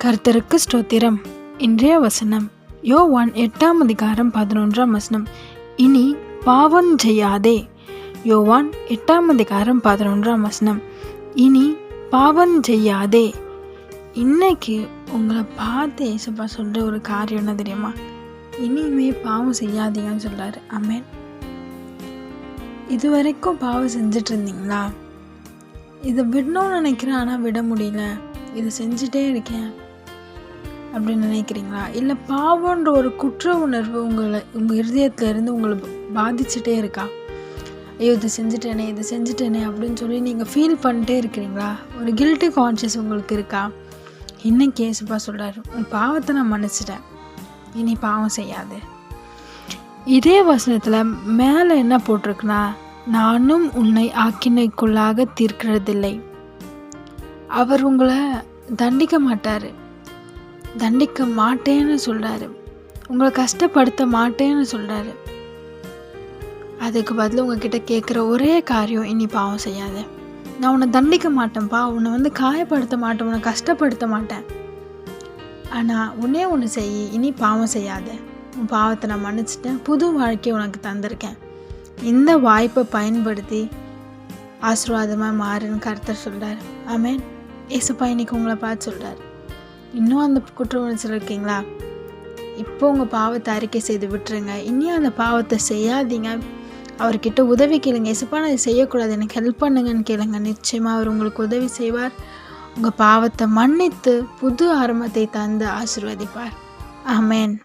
கர்த்தருக்கு ஸ்தோத்திரம். இன்றைய வசனம் யோவான் 8:11. இனி பாவம் செய்யாதே. யோவான் 8:11. இனி பாவம் செய்யாதே. இன்னைக்கு உங்களை பார்த்து ஏசப்பா சொல்கிற ஒரு காரியம் என்ன தெரியுமா? இனிமே பாவம் செய்யாதீங்கன்னு சொல்கிறாரு. ஆமென். இது வரைக்கும் பாவம் செஞ்சிட்டு இருந்தீங்களா? இதை விடணும்னு நினைக்கிறேன், ஆனால் விட முடியல, இதை செஞ்சுட்டே இருக்கேன் அப்படின்னு நினைக்கிறீங்களா? இல்லை பாவன்ற ஒரு குற்ற உணர்வு உங்கள் இருதயத்தில் இருந்து உங்களை பாதிச்சுட்டே இருக்கா? ஐயோ இதை செஞ்சுட்டேனே அப்படின்னு சொல்லி நீங்கள் ஃபீல் பண்ணிட்டே இருக்கிறீங்களா? ஒரு கில்ட்டி கான்ஷியஸ் உங்களுக்கு இருக்கா? இன்னைக்கு ஏசப்பா சொல்கிறாரு, உன் பாவத்தை நான் மன்னிச்சிட்டேன், இனி பாவம் செய்யாது. இதே வசனத்தில் மேலே என்ன போட்டிருக்குன்னா, நானும் உன்னை ஆக்கினைக்குள்ளாக தீர்க்கிறதில்லை. அவர் உங்களை தண்டிக்க மாட்டார், தண்டிக்க மாட்டேன்னு சொல்கிறாரு. உங்களை கஷ்டப்படுத்த மாட்டேன்னு சொல்கிறாரு. அதுக்கு பதில் உங்ககிட்ட கேட்குற ஒரே காரியம், இனி பாவம் செய்யாத. நான் உன்னை தண்டிக்க மாட்டேன்ப்பா, உன்னை காயப்படுத்த மாட்டேன், உன்னை கஷ்டப்படுத்த மாட்டேன். ஆனால் உன்னே ஒன்று செய், இனி பாவம் செய்யாத. உன் பாவத்தை நான் மன்னிச்சிட்டேன், புது வாழ்க்கையை உனக்கு தந்திருக்கேன். இந்த வாய்ப்பை பயன்படுத்தி ஆசீர்வாதமாக மாறுன்னு கர்த்தர் சொல்கிறார். ஆமென். ஏசப்பா இன்னைக்கு உங்களை பார்த்து சொல்கிறார், இன்னும் அந்த குற்ற உணர்ச்சியில் இருக்கீங்களா? இப்போ உங்கள் பாவத்தை அறிக்கை செய்து விட்டுருங்க. இனியும் அந்த பாவத்தை செய்யாதீங்க. அவர்கிட்ட உதவி கேளுங்க. ஏசப்பா நான் இதை செய்யக்கூடாது, எனக்கு ஹெல்ப் பண்ணுங்கன்னு கேளுங்க. நிச்சயமாக அவர் உங்களுக்கு உதவி செய்வார். உங்கள் பாவத்தை மன்னித்து புது ஆரம்பத்தை தந்து ஆசீர்வதிப்பார். ஆமென்.